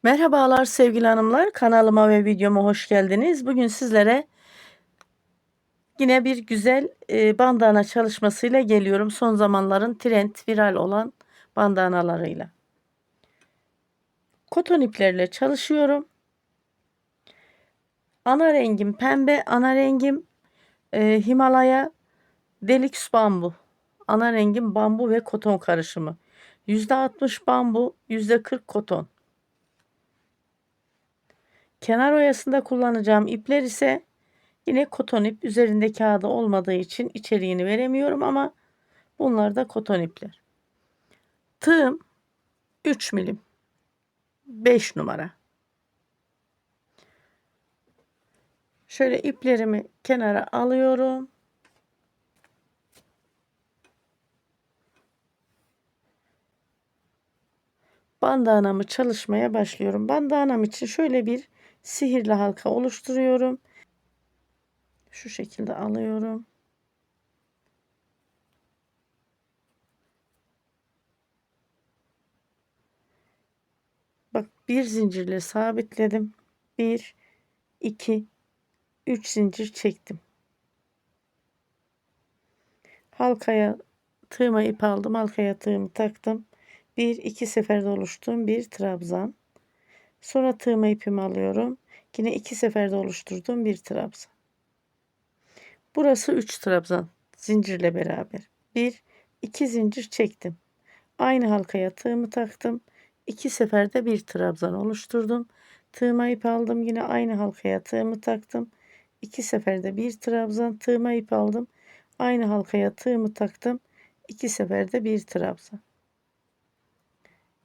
Merhabalar sevgili hanımlar, kanalıma ve videoma hoş geldiniz. Bugün sizlere yine bir güzel bandana çalışmasıyla geliyorum. Son zamanların trend, viral olan bandanalarıyla. Koton iplerle çalışıyorum. Ana rengim pembe, ana rengim Himalaya Deluxe bambu. Ana rengim bambu ve koton karışımı. %60 bambu, %40 koton. Kenar oyasında kullanacağım ipler ise yine koton ip, üzerinde kağıdı olmadığı için içeriğini veremiyorum ama bunlar da koton ipler. Tığım 3 milim, 5 numara. Şöyle iplerimi kenara alıyorum. Bandanamı çalışmaya başlıyorum. Bandanam için şöyle bir sihirli halka oluşturuyorum. Şu şekilde alıyorum. Bak, bir zincirle sabitledim. 1 2 3 zincir çektim. Halkaya tığıma ip aldım. Halkaya tığımı taktım. 1-2 seferde oluşturduğum bir trabzan. Sonra tığıma ipimi alıyorum. Yine 2 seferde oluşturduğum bir trabzan. Burası 3 trabzan zincirle beraber. 1-2 zincir çektim. Aynı halkaya tığımı taktım. 2 seferde bir trabzan oluşturdum. Tığıma ip aldım. Yine aynı halkaya tığımı taktım. 2 seferde bir trabzan. Tığıma ip aldım. Aynı halkaya tığımı taktım. 2 seferde bir trabzan.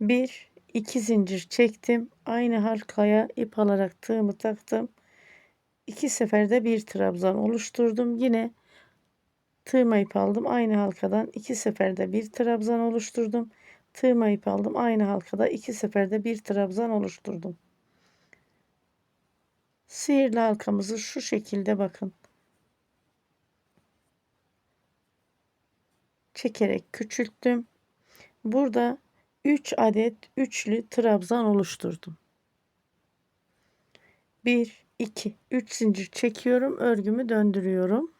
1-2 zincir çektim. Aynı halkaya ip alarak tığımı taktım. 2 seferde bir trabzan oluşturdum. Yine tığıma ip aldım. Aynı halkadan 2 seferde bir trabzan oluşturdum. Tığıma ip aldım. Aynı halkada 2 seferde bir trabzan oluşturdum. Sihirli halkamızı şu şekilde bakın. Çekerek küçülttüm. Burada 3 adet üçlü trabzan oluşturdum. 1 2 3 zincir çekiyorum. Örgümü döndürüyorum.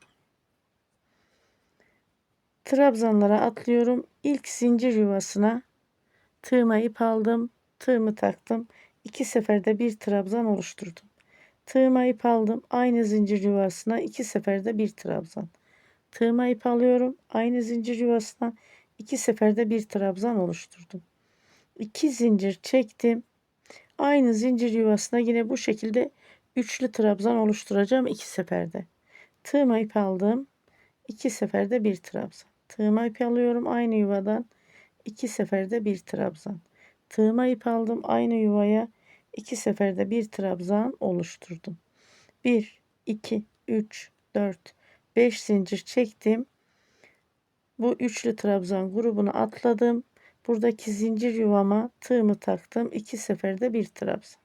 Trabzanlara atlıyorum. İlk zincir yuvasına tığıma ip aldım. Tığımı taktım. 2 seferde bir trabzan oluşturdum. Tığıma ip aldım. Aynı zincir yuvasına 2 seferde bir trabzan. Tığıma ip alıyorum. Aynı zincir yuvasına 2 seferde bir trabzan oluşturdum. 2 zincir çektim. Aynı zincir yuvasına yine bu şekilde üçlü trabzan oluşturacağım 2 seferde. Tığıma ip aldım. 2 seferde bir trabzan. Tığıma ip alıyorum aynı yuvadan. 2 seferde bir trabzan. Tığıma ip aldım aynı yuvaya. 2 seferde bir trabzan oluşturdum. 1 2 3 4 5 zincir çektim. Bu üçlü trabzan grubunu atladım. Buradaki zincir yuvama tığımı taktım. 2 seferde bir trabzan.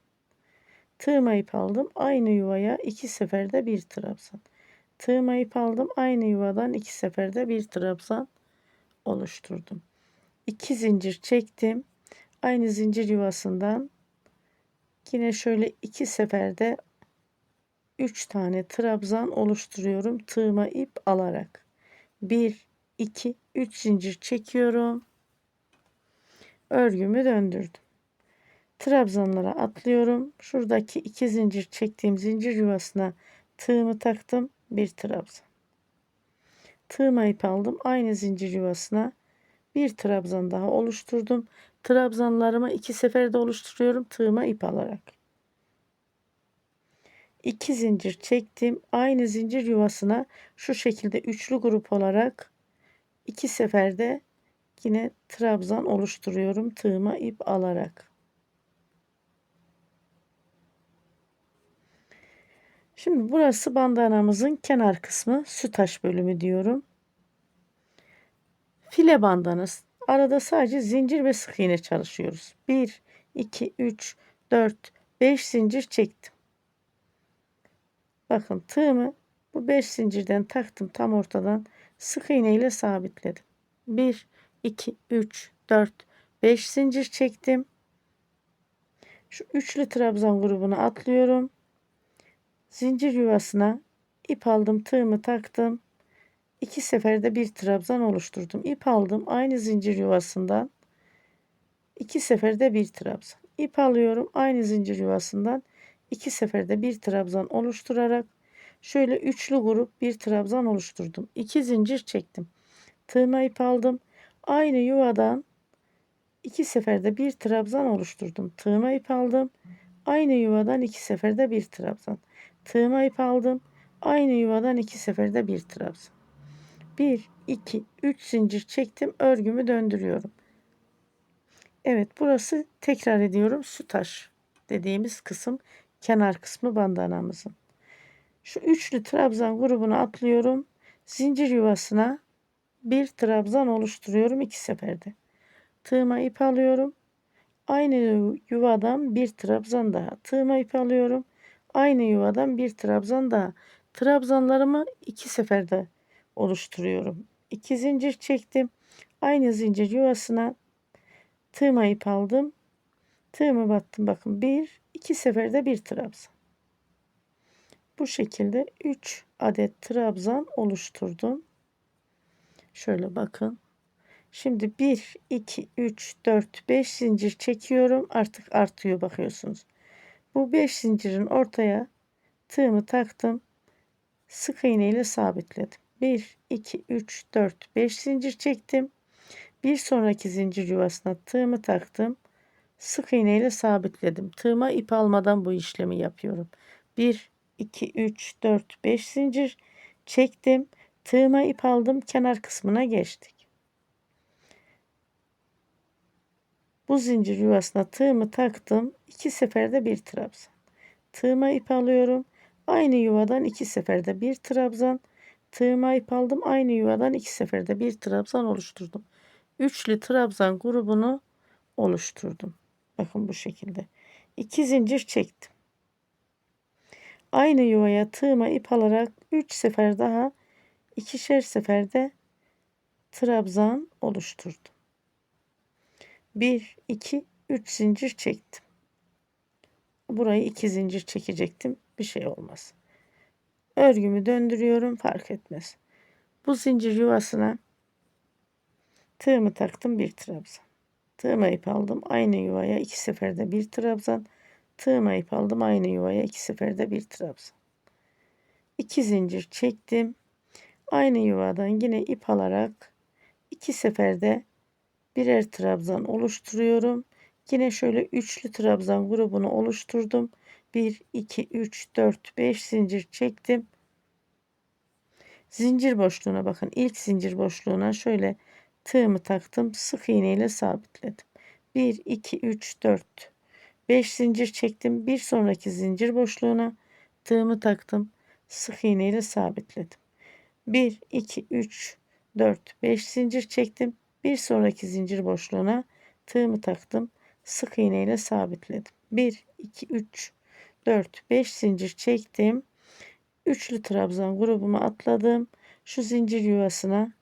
Tığıma ip aldım. Aynı yuvaya 2 seferde bir trabzan. Tığıma ip aldım. Aynı yuvadan 2 seferde bir trabzan oluşturdum. 2 zincir çektim. Aynı zincir yuvasından yine şöyle 2 seferde 3 tane trabzan oluşturuyorum. Tığıma ip alarak. 1 2 3 zincir çekiyorum. Örgümü döndürdüm. Trabzanlara atlıyorum. Şuradaki 2 zincir çektiğim zincir yuvasına tığımı taktım. Bir trabzan. Tığıma ip aldım. Aynı zincir yuvasına bir trabzan daha oluşturdum. Trabzanlarımı 2 seferde oluşturuyorum tığıma ip alarak. 2 zincir çektim. Aynı zincir yuvasına şu şekilde üçlü grup olarak 2 seferde yine trabzan oluşturuyorum tığıma ip alarak. Şimdi burası bandanamızın kenar kısmı, sütaş bölümü diyorum. File bandanası. Arada sadece zincir ve sık iğne çalışıyoruz. 1 2 3 4 5 zincir çektim. Bakın tığımı bu 5 zincirden taktım tam ortadan, sık iğne ile sabitledim. 1 2 3 4 5 zincir çektim. Şu üçlü trabzan grubunu atlıyorum. Zincir yuvasına ip aldım, tığımı taktım. 2 seferde bir trabzan oluşturdum. İp aldım, aynı zincir yuvasından 2 seferde bir trabzan. İp alıyorum, aynı zincir yuvasından 2 seferde bir trabzan oluşturarak şöyle üçlü grup bir trabzan oluşturdum. 2 zincir çektim. Tığıma ip aldım. Aynı yuvadan 2 seferde bir trabzan oluşturdum. Tığıma ip aldım. Aynı yuvadan 2 seferde bir trabzan. Tığıma ip aldım. Aynı yuvadan 2 seferde bir trabzan. 1, 2, 3 zincir çektim. Örgümü döndürüyorum. Evet, burası, tekrar ediyorum, su taş dediğimiz kısım, kenar kısmı bandanamızın. Şu üçlü trabzan grubunu atlıyorum. Zincir yuvasına bir trabzan oluşturuyorum 2 seferde. Tığıma ip alıyorum. Aynı yuvadan bir trabzan daha. Tığıma ip alıyorum. Aynı yuvadan bir trabzan daha. Trabzanlarımı 2 seferde oluşturuyorum. 2 zincir çektim. Aynı zincir yuvasına tığıma ip aldım. Tığımı battım. Bakın, 1-2 seferde bir trabzan. Bu şekilde 3 adet trabzan oluşturdum. Şöyle bakın. Şimdi 1, 2, 3, 4, 5 zincir çekiyorum. Artık artıyor, bakıyorsunuz. Bu 5 zincirin ortaya tığımı taktım. Sık iğne ile sabitledim. 1, 2, 3, 4, 5 zincir çektim. Bir sonraki zincir yuvasına tığımı taktım. Sık iğne ile sabitledim. Tığıma ip almadan bu işlemi yapıyorum. 1, 2, 3, 4, 5 zincir çektim. Tığıma ip aldım. Kenar kısmına geçtik. Bu zincir yuvasına tığımı taktım. 2 seferde bir trabzan. Tığıma ip alıyorum. Aynı yuvadan 2 seferde bir trabzan. Tığıma ip aldım. Aynı yuvadan 2 seferde bir trabzan oluşturdum. Üçlü trabzan grubunu oluşturdum. Bakın bu şekilde. 2 zincir çektim. Aynı yuvaya tığıma ip alarak 3 sefer daha, ikişer seferde trabzan oluşturdum. 1, 2, 3 zincir çektim. Burayı 2 zincir çekecektim. Bir şey olmaz. Örgümü döndürüyorum, fark etmez. Bu zincir yuvasına tığımı taktım, bir trabzan. Tığıma ip aldım. Aynı yuvaya 2 seferde bir trabzan. Tığıma ip aldım. Aynı yuvaya 2 seferde bir trabzan. 2 zincir çektim. Aynı yuvadan yine ip alarak 2 seferde birer trabzan oluşturuyorum. Yine şöyle üçlü trabzan grubunu oluşturdum. 1, 2, 3, 4, 5 zincir çektim. Zincir boşluğuna bakın. İlk zincir boşluğuna şöyle tığımı taktım. Sık iğne ile sabitledim. 1, 2, 3, 4, 5 zincir çektim. Bir sonraki zincir boşluğuna tığımı taktım. Sık iğne ile sabitledim. 1, 2, 3, 4, 5 zincir çektim. Bir sonraki zincir boşluğuna tığımı taktım. Sık iğne ile sabitledim. 1, 2, 3, 4, 5 zincir çektim. Üçlü trabzan grubumu atladım. Şu zincir yuvasına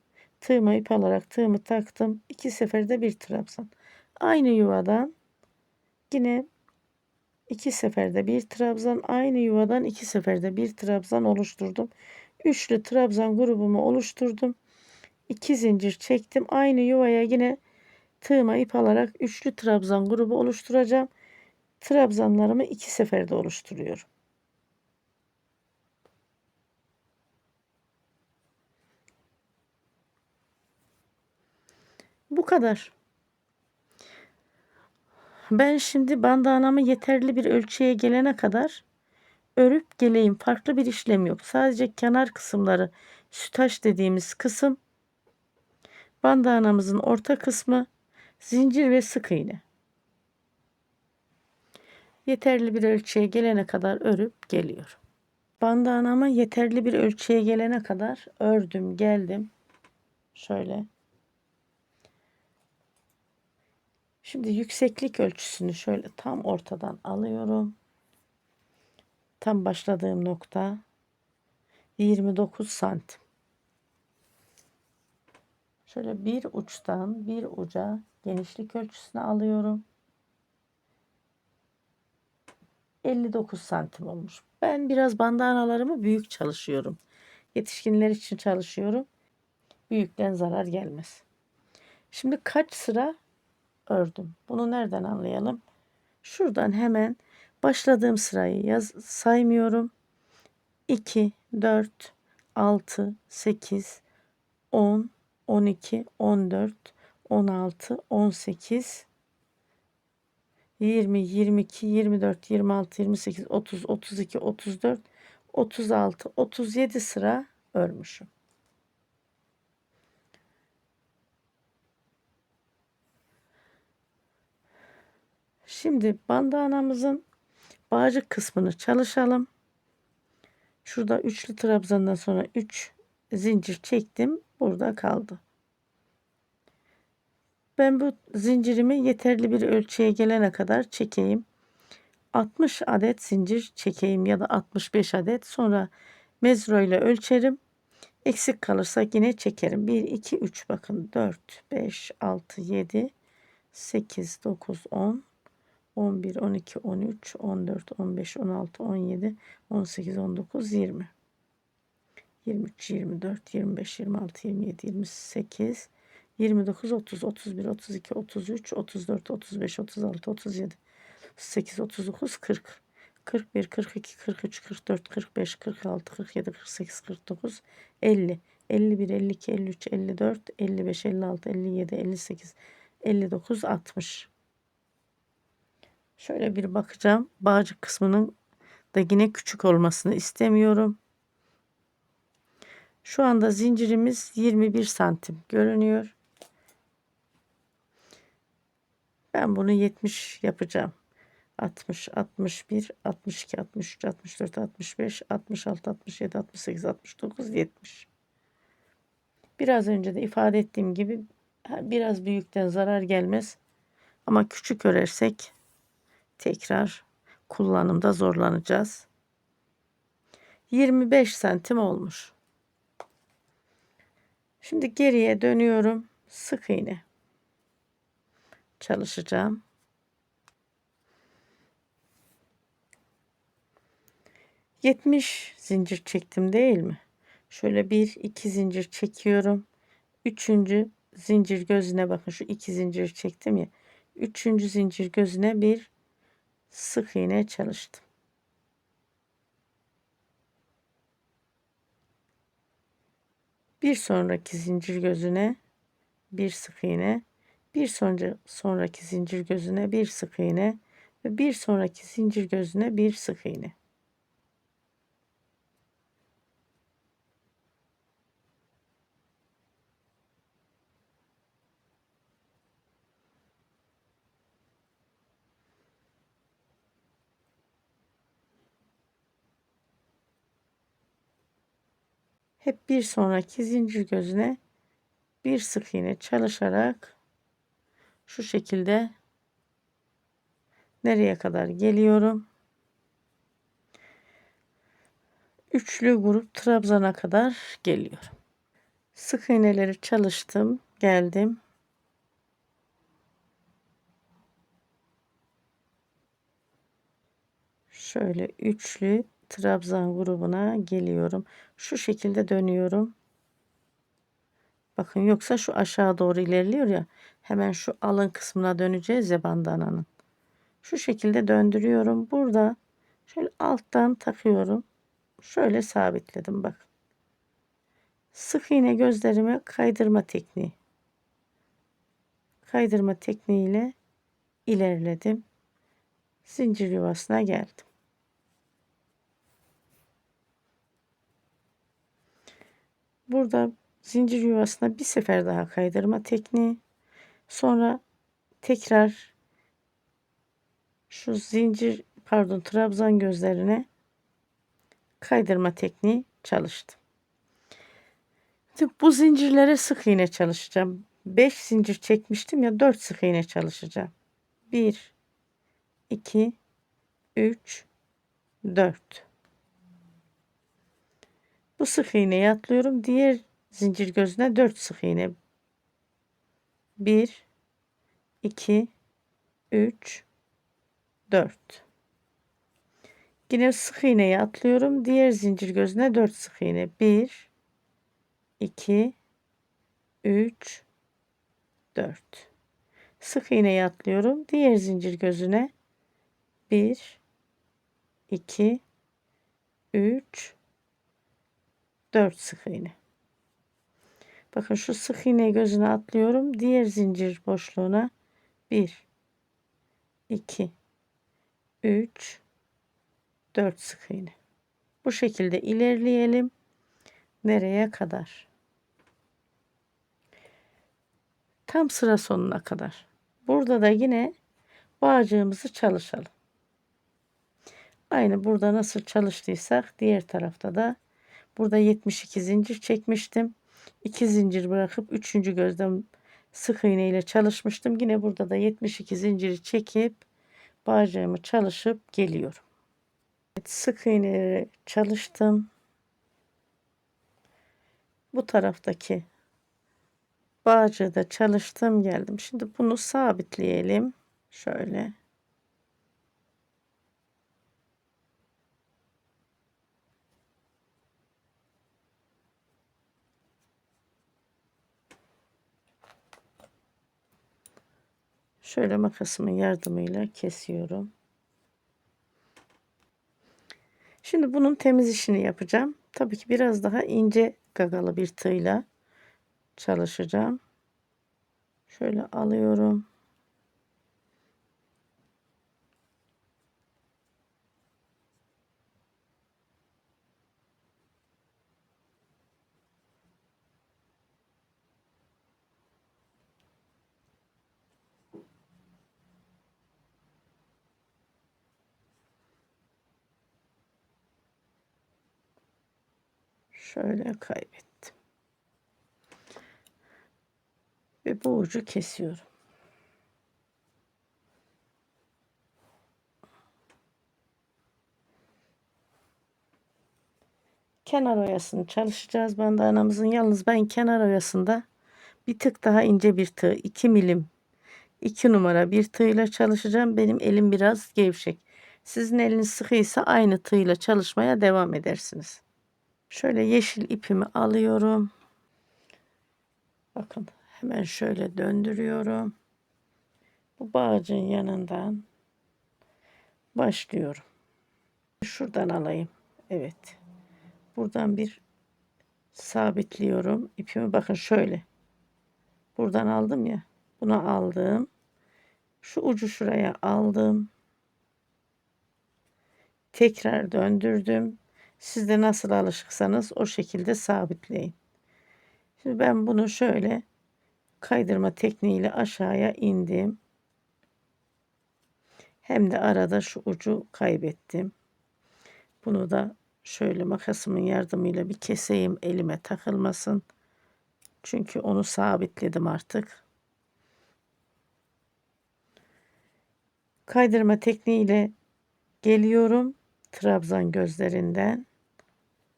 tığıma ip alarak tığımı taktım. 2 seferde bir trabzan. Aynı yuvadan yine 2 seferde bir trabzan. Aynı yuvadan 2 seferde bir trabzan oluşturdum. Üçlü trabzan grubumu oluşturdum. 2 zincir çektim. Aynı yuvaya yine tığıma ip alarak üçlü trabzan grubu oluşturacağım. Trabzanlarımı 2 seferde oluşturuyorum. Bu kadar. Ben şimdi bandanamı yeterli bir ölçüye gelene kadar örüp geleyim. Farklı bir işlem yok. Sadece kenar kısımları, sütaş dediğimiz kısım, bandanamızın orta kısmı, zincir ve sık iğne. Yeterli bir ölçüye gelene kadar örüp geliyorum. Bandanamı yeterli bir ölçüye gelene kadar ördüm, geldim. Şöyle. Şimdi yükseklik ölçüsünü şöyle tam ortadan alıyorum. Tam başladığım nokta 29 santim. Şöyle bir uçtan bir uca genişlik ölçüsünü alıyorum. 59 santim olmuş. Ben biraz bandanalarımı büyük çalışıyorum. Yetişkinler için çalışıyorum. Büyükten zarar gelmez. Şimdi kaç sıra ördüm? Bunu nereden anlayalım? Şuradan hemen başladığım sırayı saymıyorum. 2, 4, 6, 8, 10, 12, 14, 16, 18, 20, 22, 24, 26, 28, 30, 32, 34, 36, 37 sıra örmüşüm. Şimdi bandanamızın bağcık kısmını çalışalım. Şurada üçlü trabzandan sonra 3 zincir çektim. Burada kaldı. Ben bu zincirimi yeterli bir ölçüye gelene kadar çekeyim. 60 adet zincir çekeyim ya da 65 adet. Sonra mezro ile ölçerim. Eksik kalırsa yine çekerim. 1, 2, 3 bakın. 4, 5, 6, 7, 8, 9, 10, 11, 12, 13, 14, 15, 16, 17, 18, 19, 20. 23, 24, 25, 26, 27, 28, 29, 30, 31, 32, 33, 34, 35, 36, 37, 38, 39, 40, 41, 42, 43, 44, 45, 46, 47, 48, 49, 50, 51, 52, 53, 54, 55, 56, 57, 58, 59, 60. Şöyle bir bakacağım. Bağcık kısmının da yine küçük olmasını istemiyorum. Şu anda zincirimiz 21 santim görünüyor. Ben bunu 70 yapacağım. 60, 61, 62, 63, 64, 65, 66, 67, 68, 69, 70. Biraz önce de ifade ettiğim gibi biraz büyükten zarar gelmez. Ama küçük örersek tekrar kullanımda zorlanacağız. 25 santim olmuş. Şimdi geriye dönüyorum. Sık iğne çalışacağım. 70 zincir çektim değil mi? Şöyle 1 2 zincir çekiyorum. Üçüncü zincir gözüne bakın, şu 2 zincir çektim ya. Üçüncü zincir gözüne bir sık iğne çalıştım. Bir sonraki zincir gözüne bir sık iğne, bir sonraki zincir gözüne bir sık iğne ve bir sonraki zincir gözüne bir sık iğne. Hep bir sonraki zincir gözüne bir sık iğne çalışarak şu şekilde nereye kadar geliyorum? Üçlü grup trabzana kadar geliyorum. Sık iğneleri çalıştım, geldim. Şöyle üçlü trabzan grubuna geliyorum. Şu şekilde dönüyorum. Bakın, yoksa şu aşağı doğru ilerliyor ya. Hemen şu alın kısmına döneceğiz ya bandananın. Şu şekilde döndürüyorum. Burada şöyle alttan takıyorum. Şöyle sabitledim bak. Sık iğne gözlerime kaydırma tekniği. Kaydırma tekniğiyle ilerledim. Zincir yuvasına geldim. Burada zincir yuvasına bir sefer daha kaydırma tekniği. Sonra tekrar şu trabzan gözlerine kaydırma tekniği çalıştım. Şimdi bu zincirlere sık iğne çalışacağım. 5 zincir çekmiştim ya, 4 sık iğne çalışacağım. 1 2 3 4. Bu sık iğneyi atlıyorum. Diğer zincir gözüne 4 sık iğne. 1 2 3 4. Yine sık iğneyi atlıyorum. Diğer zincir gözüne 4 sık iğne. 1, 2, 3, 4. Sık iğneyi atlıyorum. Diğer zincir gözüne 1, 2, 3, 4 sık iğne. Bakın şu sık iğneyi gözüne atlıyorum. Diğer zincir boşluğuna 1, 2, 3, 4 sık iğne. Bu şekilde ilerleyelim. Nereye kadar? Tam sıra sonuna kadar. Burada da yine bağcığımızı çalışalım. Aynı burada nasıl çalıştıysak diğer tarafta da burada 72 zincir çekmiştim. 2 zincir bırakıp 3. gözden sık iğne ile çalışmıştım. Yine burada da 72 zinciri çekip bağcığımı çalışıp geliyorum. Evet, sık iğneleri çalıştım. Bu taraftaki bağcığı da çalıştım geldim. Şimdi bunu sabitleyelim. Şöyle. Şöyle makasımın yardımıyla kesiyorum. Şimdi bunun temiz işini yapacağım. Tabii ki biraz daha ince gagalı bir tığla çalışacağım. Şöyle alıyorum. Şöyle kaybettim. Ve bu ucu kesiyorum. Kenar oyasını çalışacağız bandanamızın. Yalnız ben kenar oyasında bir tık daha ince bir tığ 2 milim 2 numara bir tığla çalışacağım. Benim elim biraz gevşek. Sizin eliniz sıkıysa aynı tığla çalışmaya devam edersiniz. Şöyle yeşil ipimi alıyorum. Bakın hemen şöyle döndürüyorum. Bu bağcığın yanından başlıyorum. Şuradan alayım. Evet. Buradan bir sabitliyorum. İpimi bakın şöyle. Buradan aldım ya. Bunu aldım. Şu ucu şuraya aldım. Tekrar döndürdüm. Siz de nasıl alışıksanız o şekilde sabitleyin. Şimdi ben bunu şöyle kaydırma tekniğiyle aşağıya indim. Hem de arada şu ucu kaybettim. Bunu da şöyle makasımın yardımıyla bir keseyim, elime takılmasın. Çünkü onu sabitledim artık. Kaydırma tekniğiyle geliyorum trabzan gözlerinden.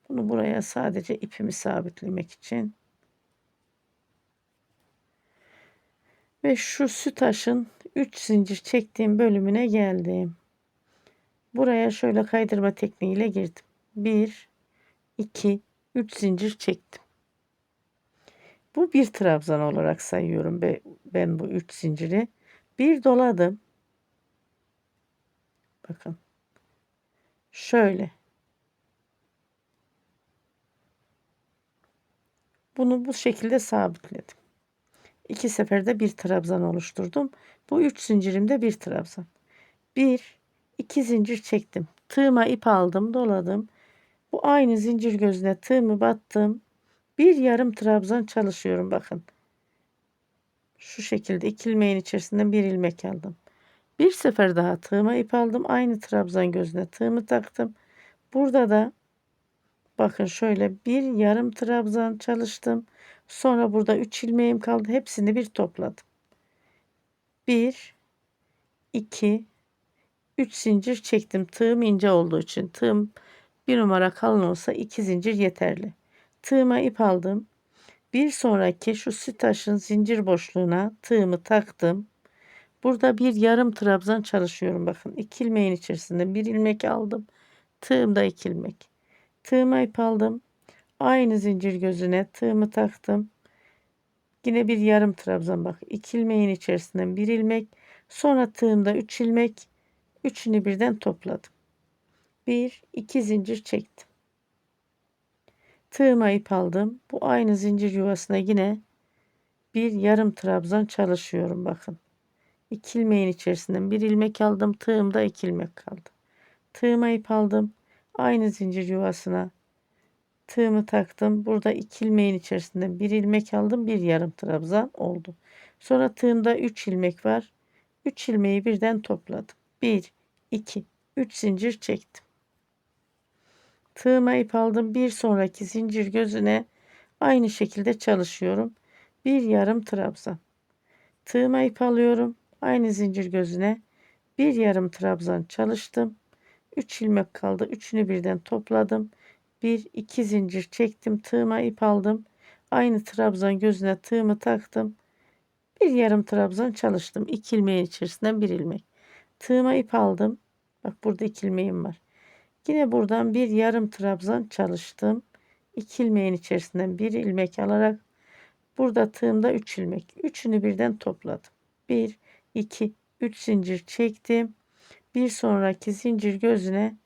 Bunu buraya sadece ipimi sabitlemek için. Ve şu sütaşın 3 zincir çektiğim bölümüne geldim. Buraya şöyle kaydırma tekniğiyle girdim. 1, 2, 3 zincir çektim. Bu bir trabzan olarak sayıyorum ben bu 3 zinciri. Bir doladım. Bakın. Şöyle. Bunu bu şekilde sabitledim. 2 seferde bir trabzan oluşturdum. Bu 3 zincirimde bir trabzan. 1, 2 zincir çektim. Tığıma ip aldım, doladım. Bu aynı zincir gözüne tığımı battım. Bir yarım trabzan çalışıyorum bakın. Şu şekilde iki ilmeğin içerisinden bir ilmek aldım. Bir sefer daha tığıma ip aldım. Aynı trabzan gözüne tığımı taktım. Burada da bakın şöyle bir yarım trabzan çalıştım. Sonra burada 3 ilmeğim kaldı. Hepsini bir topladım. 1, 2, 3 zincir çektim. Tığım ince olduğu için tığım bir numara kalın olsa 2 zincir yeterli. Tığıma ip aldım. Bir sonraki şu sütaşın zincir boşluğuna tığımı taktım. Burada bir yarım trabzan çalışıyorum. Bakın 2 ilmeğin içerisinde bir ilmek aldım. Tığımda 2 ilmek. Tığıma ip aldım. Aynı zincir gözüne tığımı taktım. Yine bir yarım trabzan, bak 2 ilmeğin içerisinden 1 ilmek, sonra tığımda 3 ilmek, üçünü birden topladım. 1 2 zincir çektim. Tığıma ip aldım. Bu aynı zincir yuvasına yine bir yarım trabzan çalışıyorum, bakın. 2 ilmeğin içerisinden 1 ilmek aldım. Tığımda 2 ilmek kaldı. Tığıma ip aldım. Aynı zincir yuvasına tığımı taktım. Burada 2 ilmeğin içerisinden 1 ilmek aldım. Bir yarım trabzan oldu. Sonra tığımda 3 ilmek var. 3 ilmeği birden topladım. 1 2 3 zincir çektim. Tığıma ip aldım. Bir sonraki zincir gözüne aynı şekilde çalışıyorum. Bir yarım trabzan. Tığıma ip alıyorum. Aynı zincir gözüne bir yarım trabzan çalıştım. 3 ilmek kaldı. Üçünü birden topladım. 1 2 zincir çektim. Tığıma ip aldım. Aynı trabzan gözüne tığımı taktım. Bir yarım trabzan çalıştım. 2 ilmeğin içerisinden 1 ilmek. Tığıma ip aldım. Bak burada 2 ilmeğim var. Yine buradan bir yarım trabzan çalıştım. 2 ilmeğin içerisinden 1 ilmek alarak burada tığımda 3 ilmek. Üçünü birden topladım. 1 2 3 zincir çektim. Bir sonraki zincir gözüne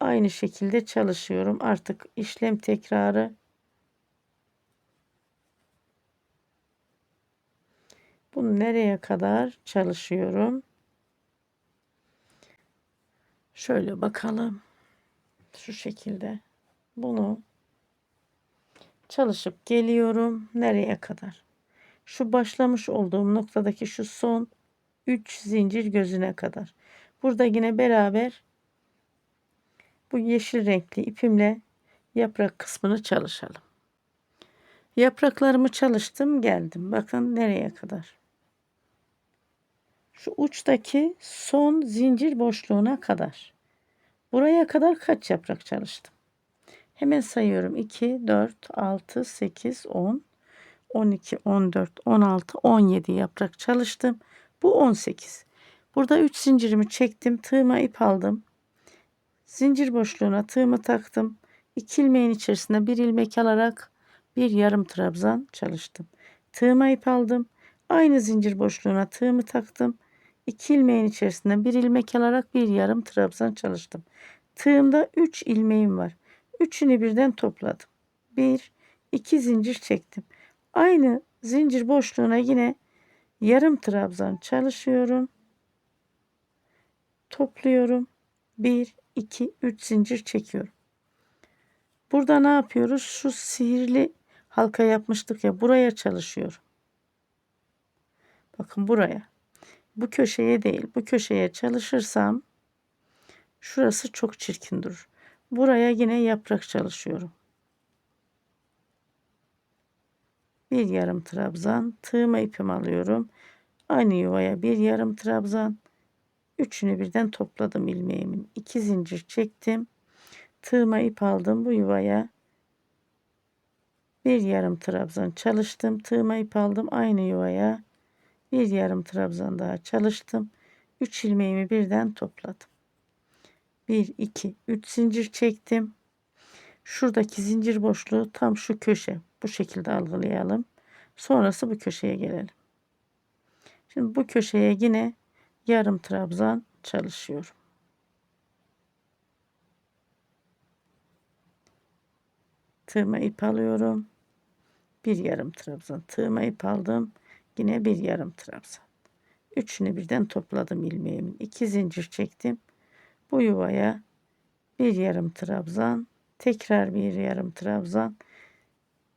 aynı şekilde çalışıyorum. Artık işlem tekrarı. Bunu nereye kadar çalışıyorum? Şöyle bakalım. Şu şekilde. Bunu çalışıp geliyorum. Nereye kadar? Şu başlamış olduğum noktadaki şu son 3 zincir gözüne kadar. Burada yine beraber bu yeşil renkli ipimle yaprak kısmını çalışalım. Yapraklarımı çalıştım, geldim. Bakın nereye kadar. Şu uçtaki son zincir boşluğuna kadar. Buraya kadar kaç yaprak çalıştım? Hemen sayıyorum. 2, 4, 6, 8, 10, 12, 14, 16, 17 yaprak çalıştım. Bu 18. Burada 3 zincirimi çektim. Tığıma ip aldım. Zincir boşluğuna tığımı taktım. 2 ilmeğin içerisinde 1 ilmek alarak bir yarım trabzan çalıştım. Tığıma ip aldım. Aynı zincir boşluğuna tığımı taktım. 2 ilmeğin içerisinde 1 ilmek alarak bir yarım trabzan çalıştım. Tığımda 3 ilmeğim var. Üçünü birden topladım. 1 2 zincir çektim. Aynı zincir boşluğuna yine yarım trabzan çalışıyorum. Topluyorum. 1 2 3 zincir çekiyorum. Burada ne yapıyoruz? Şu sihirli halka yapmıştık ya, buraya çalışıyorum. Bakın buraya. Bu köşeye değil, bu köşeye çalışırsam şurası çok çirkin durur. Buraya yine yaprak çalışıyorum. Bir yarım trabzan, tığıma ipimi alıyorum. Aynı yuvaya bir yarım trabzan, üçünü birden topladım ilmeğimin. 2 zincir çektim. Tığıma ip aldım, bu yuvaya bir yarım trabzan çalıştım. Tığıma ip aldım, aynı yuvaya bir yarım trabzan daha çalıştım. 3 ilmeğimi birden topladım. 1 2 3 zincir çektim. Şuradaki zincir boşluğu tam şu köşe. Bu şekilde algılayalım. Sonrası bu köşeye gelelim. Şimdi bu köşeye yine yarım trabzan çalışıyorum. Tığıma ip alıyorum. Bir yarım trabzan. Tığıma ip aldım. Yine bir yarım trabzan. Üçünü birden topladım ilmeğimin. 2 zincir çektim. Bu yuvaya bir yarım trabzan. Tekrar bir yarım trabzan.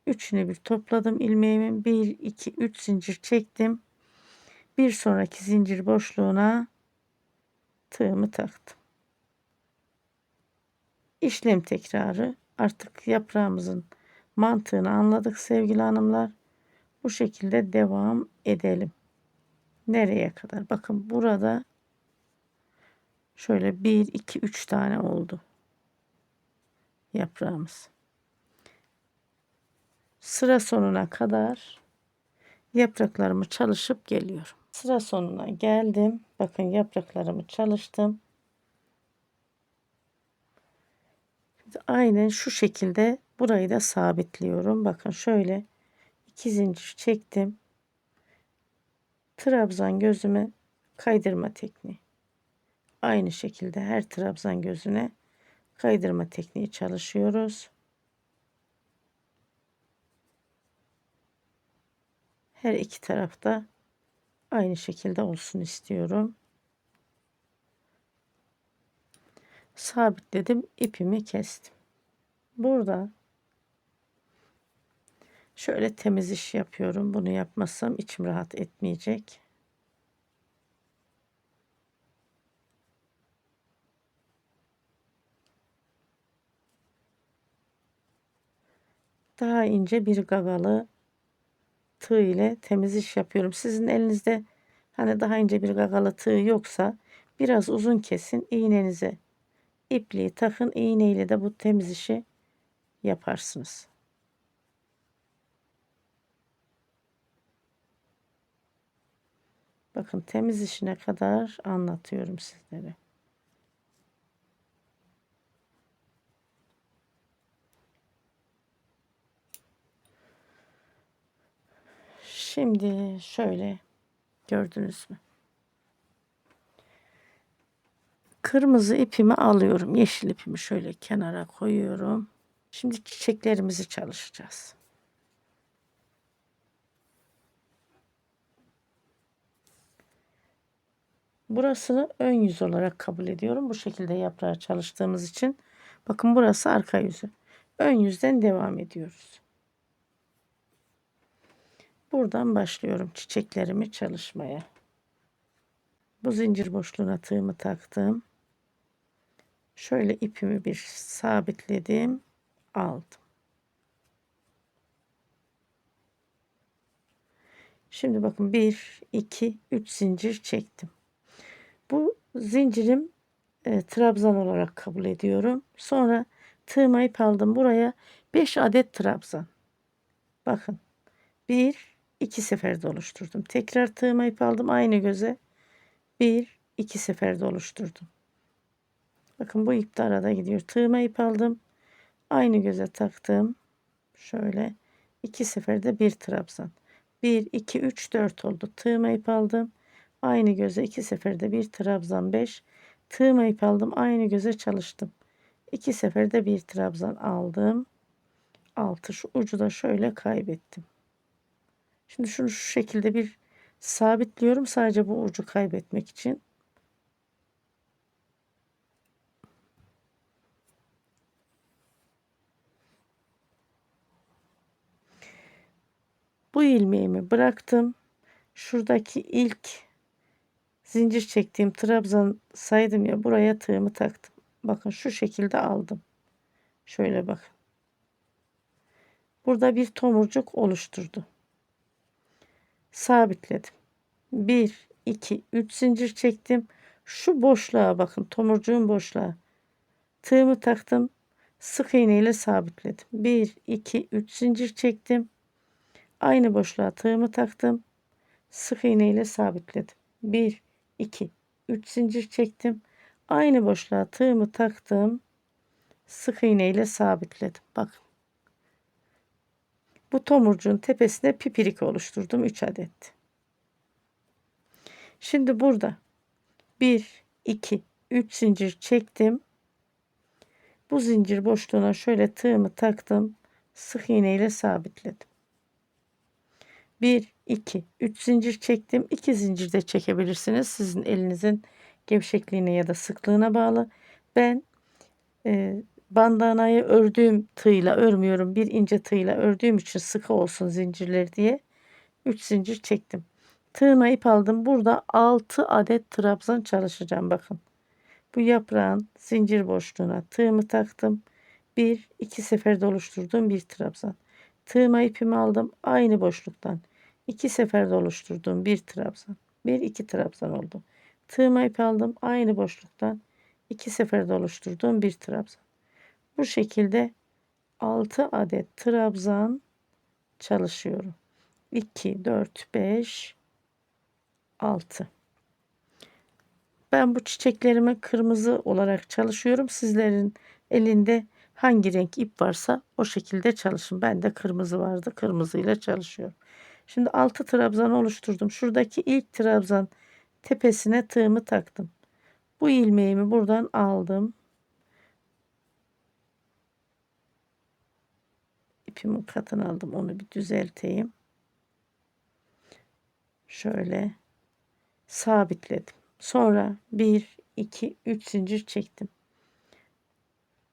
Üçünü bir topladım ilmeğimin. 1 2 3 zincir çektim. Bir sonraki zincir boşluğuna tığımı taktım. İşlem tekrarı. Artık yaprağımızın mantığını anladık sevgili hanımlar. Bu şekilde devam edelim. Nereye kadar? Bakın burada şöyle 1 2 3 tane oldu yaprağımız. Sıra sonuna kadar yapraklarımı çalışıp geliyorum. Sıra sonuna geldim. Bakın yapraklarımı çalıştım. Aynen şu şekilde burayı da sabitliyorum. Bakın şöyle 2 zincir çektim. Trabzan gözüme kaydırma tekniği. Aynı şekilde her trabzan gözüne kaydırma tekniği çalışıyoruz. Her iki tarafta aynı şekilde olsun istiyorum. Sabitledim, ipimi kestim. Burada şöyle temiz iş yapıyorum. Bunu yapmazsam içim rahat etmeyecek. Daha ince bir gagalı tığ ile temiz iş yapıyorum. Sizin elinizde hani daha ince bir gagalı tığ yoksa biraz uzun kesin, iğnenize ipliği takın, iğneyle de bu temiz işi yaparsınız. Bakın temiz işine kadar anlatıyorum sizlere. Şimdi şöyle gördünüz mü? Kırmızı ipimi alıyorum. Yeşil ipimi şöyle kenara koyuyorum. Şimdi çiçeklerimizi çalışacağız. Burasını ön yüz olarak kabul ediyorum. Bu şekilde yaprağı çalıştığımız için. Bakın burası arka yüzü. Ön yüzden devam ediyoruz. Buradan başlıyorum çiçeklerimi çalışmaya. Bu zincir boşluğuna tığımı taktım. Şöyle ipimi bir sabitledim. Aldım. Şimdi bakın 1, 2, 3 zincir çektim. Bu zincirim trabzan olarak kabul ediyorum. Sonra tığıma ip aldım. Buraya 5 adet trabzan. Bakın 1, 2 seferde oluşturdum. Tekrar tığıma ip aldım. Aynı göze 1, 2 seferde oluşturdum. Bakın bu ip de arada gidiyor. Tığıma ip aldım. Aynı göze taktım. Şöyle 2 seferde bir trabzan. 1, 2, 3, 4 oldu. Tığıma ip aldım. Aynı göze 2 seferde bir trabzan 5. Tığıma ip aldım. Aynı göze çalıştım. 2 seferde bir trabzan aldım. 6. Şu ucu da şöyle kaybettim. Şimdi şunu şu şekilde bir sabitliyorum. Sadece bu ucu kaybetmek için. Bu ilmeğimi bıraktım. Şuradaki ilk zincir çektiğim trabzan saydım ya, buraya tığımı taktım. Bakın şu şekilde aldım. Şöyle bakın. Burada bir tomurcuk oluşturdu. Sabitledim. 1, 2, 3 zincir çektim. Şu boşluğa bakın, tomurcuğun boşluğa. Tığımı taktım. Sık iğne ile sabitledim. 1, 2, 3 zincir çektim. Aynı boşluğa tığımı taktım. Sık iğne ile sabitledim. 1, 2, 3 zincir çektim. Aynı boşluğa tığımı taktım. Sık iğne ile sabitledim. Bakın. Bu tomurcuğun tepesine pipirik oluşturdum 3 adet. Şimdi burada 1, 2, 3 zincir çektim. Bu zincir boşluğuna şöyle tığımı taktım. Sık iğne ile sabitledim. 1, 2, 3 zincir çektim. 2 zincir de çekebilirsiniz. Sizin elinizin gevşekliğine ya da sıklığına bağlı. Ben bandanayı ördüğüm tığla örmüyorum. Bir ince tığla ördüğüm için sıkı olsun zincirler diye 3 zincir çektim. Tığıma ip aldım. Burada 6 adet trabzan çalışacağım. Bakın. Bu yaprağın zincir boşluğuna tığımı taktım. 1, 2 seferde oluşturduğum bir trabzan. Tığıma ipimi aldım. Aynı boşluktan 2 seferde oluşturduğum bir trabzan. 1, 2 trabzan oldu. Tığıma ip aldım. Aynı boşluktan 2 seferde oluşturduğum bir trabzan. Bu şekilde 6 adet trabzan çalışıyorum. 2, 4, 5, 6. Ben bu çiçeklerimi kırmızı olarak çalışıyorum. Sizlerin elinde Hangi renk ip varsa o şekilde çalışın. Ben de kırmızı vardı. Kırmızıyla çalışıyorum. Şimdi 6 trabzan oluşturdum. Şuradaki ilk trabzan tepesine tığımı taktım. Bu ilmeğimi buradan aldım. İpimin katını aldım. Onu bir düzelteyim. Şöyle sabitledim. Sonra 1, 2, 3 zincir çektim.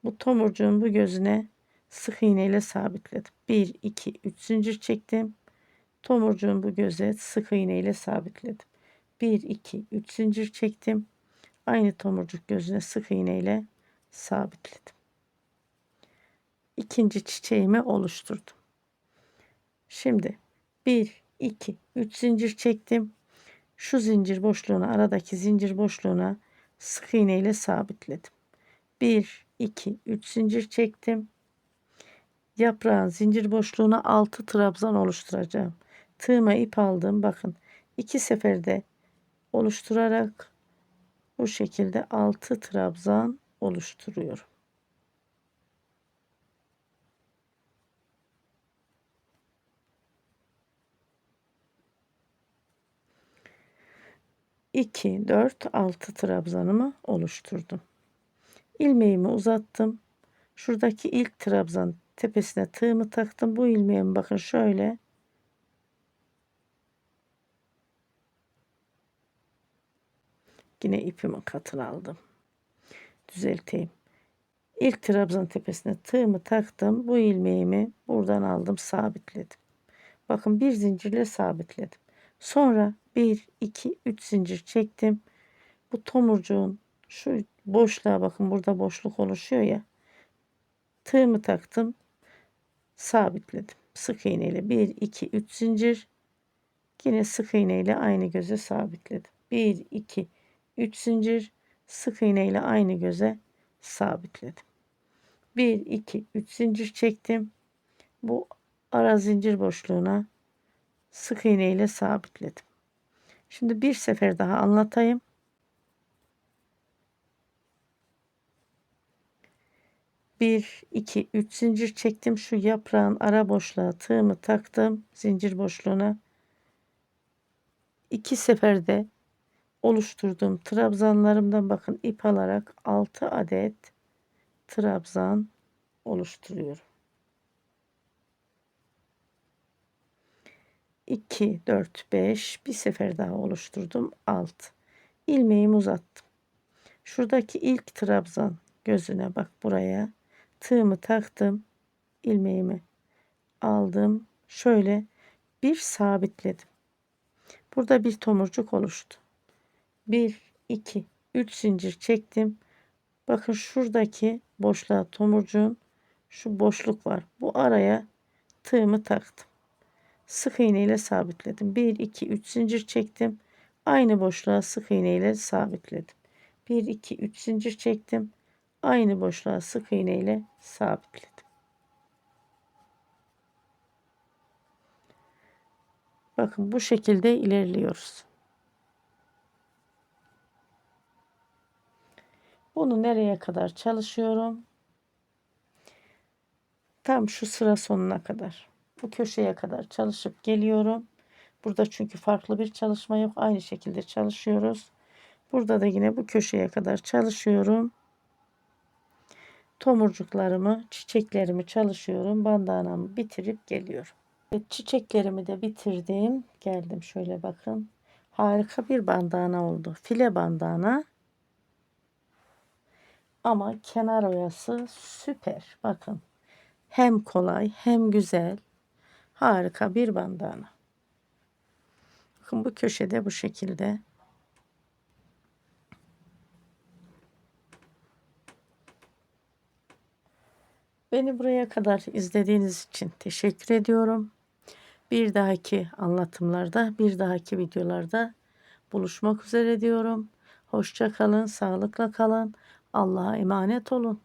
Bu tomurcuğun bu gözüne sık iğne ile sabitledim. 1, 2, 3 zincir çektim. Tomurcuğun bu göze sık iğne ile sabitledim. 1, 2, 3 zincir çektim. Aynı tomurcuk gözüne sık iğne ile sabitledim. İkinci çiçeğimi oluşturdum. Şimdi 1, 2, 3 zincir çektim. Şu zincir boşluğuna, aradaki zincir boşluğuna sık iğne ile sabitledim. 1, 2, 3 zincir çektim. Yaprağın zincir boşluğuna 6 trabzan oluşturacağım. Tığıma ip aldım. Bakın 2 seferde oluşturarak bu şekilde 6 trabzan oluşturuyorum. İki, 4, 6 trabzanımı oluşturdum. İlmeğimi uzattım. Şuradaki ilk trabzan tepesine tığımı taktım. Bu ilmeğimi bakın şöyle yine ipimin katını aldım. Düzelteyim. İlk trabzan tepesine tığımı taktım. Bu ilmeğimi buradan aldım, sabitledim. Bakın bir zincirle sabitledim. Sonra 1, 2, 3 zincir çektim. Bu tomurcuğun şu boşluğa bakın, burada boşluk oluşuyor ya. Tığımı taktım, sabitledim. Sık iğne ile 1, 2, 3 zincir. Yine sık iğne ile aynı göze sabitledim. 1, 2, 3 zincir. Sık iğne ile aynı göze sabitledim. 1, 2, 3 zincir çektim. Bu ara zincir boşluğuna sık iğne ile sabitledim. Şimdi bir sefer daha anlatayım. 1, 2, 3 zincir çektim. Şu yaprağın ara boşluğa tığımı taktım. Zincir boşluğuna. 2 seferde oluşturduğum trabzanlarımdan bakın ip alarak 6 adet trabzan oluşturuyorum. 2, 4, 5 bir sefer daha oluşturdum. 6. İlmeğimi uzattım. Şuradaki ilk trabzan gözüne bak, buraya tığımı taktım. İlmeğimi aldım. Şöyle bir sabitledim. Burada bir tomurcuk oluştu. 1, 2, 3 zincir çektim. Bakın şuradaki boşluğa, tomurcuğun şu boşluk var. Bu araya tığımı taktım. Sık iğne ile sabitledim. 1, 2, 3 zincir çektim. Aynı boşluğa sık iğne ile sabitledim. 1, 2, 3 zincir çektim. Aynı boşluğa sık iğne ile sabitledim. Bakın bu şekilde ilerliyoruz. Bunu nereye kadar çalışıyorum? Tam şu sıra sonuna kadar. Bu köşeye kadar çalışıp geliyorum. Burada çünkü farklı bir çalışma yok. Aynı şekilde çalışıyoruz. Burada da yine bu köşeye kadar çalışıyorum. Tomurcuklarımı, çiçeklerimi çalışıyorum. Bandanamı bitirip geliyorum. Evet, çiçeklerimi de bitirdim. Geldim, şöyle bakın. Harika bir bandana oldu. File bandana. Ama kenar oyası süper. Bakın. Hem kolay hem güzel. Harika bir bandana. Bakın bu köşede bu şekilde. Beni buraya kadar izlediğiniz için teşekkür ediyorum. Bir dahaki anlatımlarda, bir dahaki videolarda buluşmak üzere diyorum. Hoşça kalın, sağlıkla kalın. Allah'a emanet olun.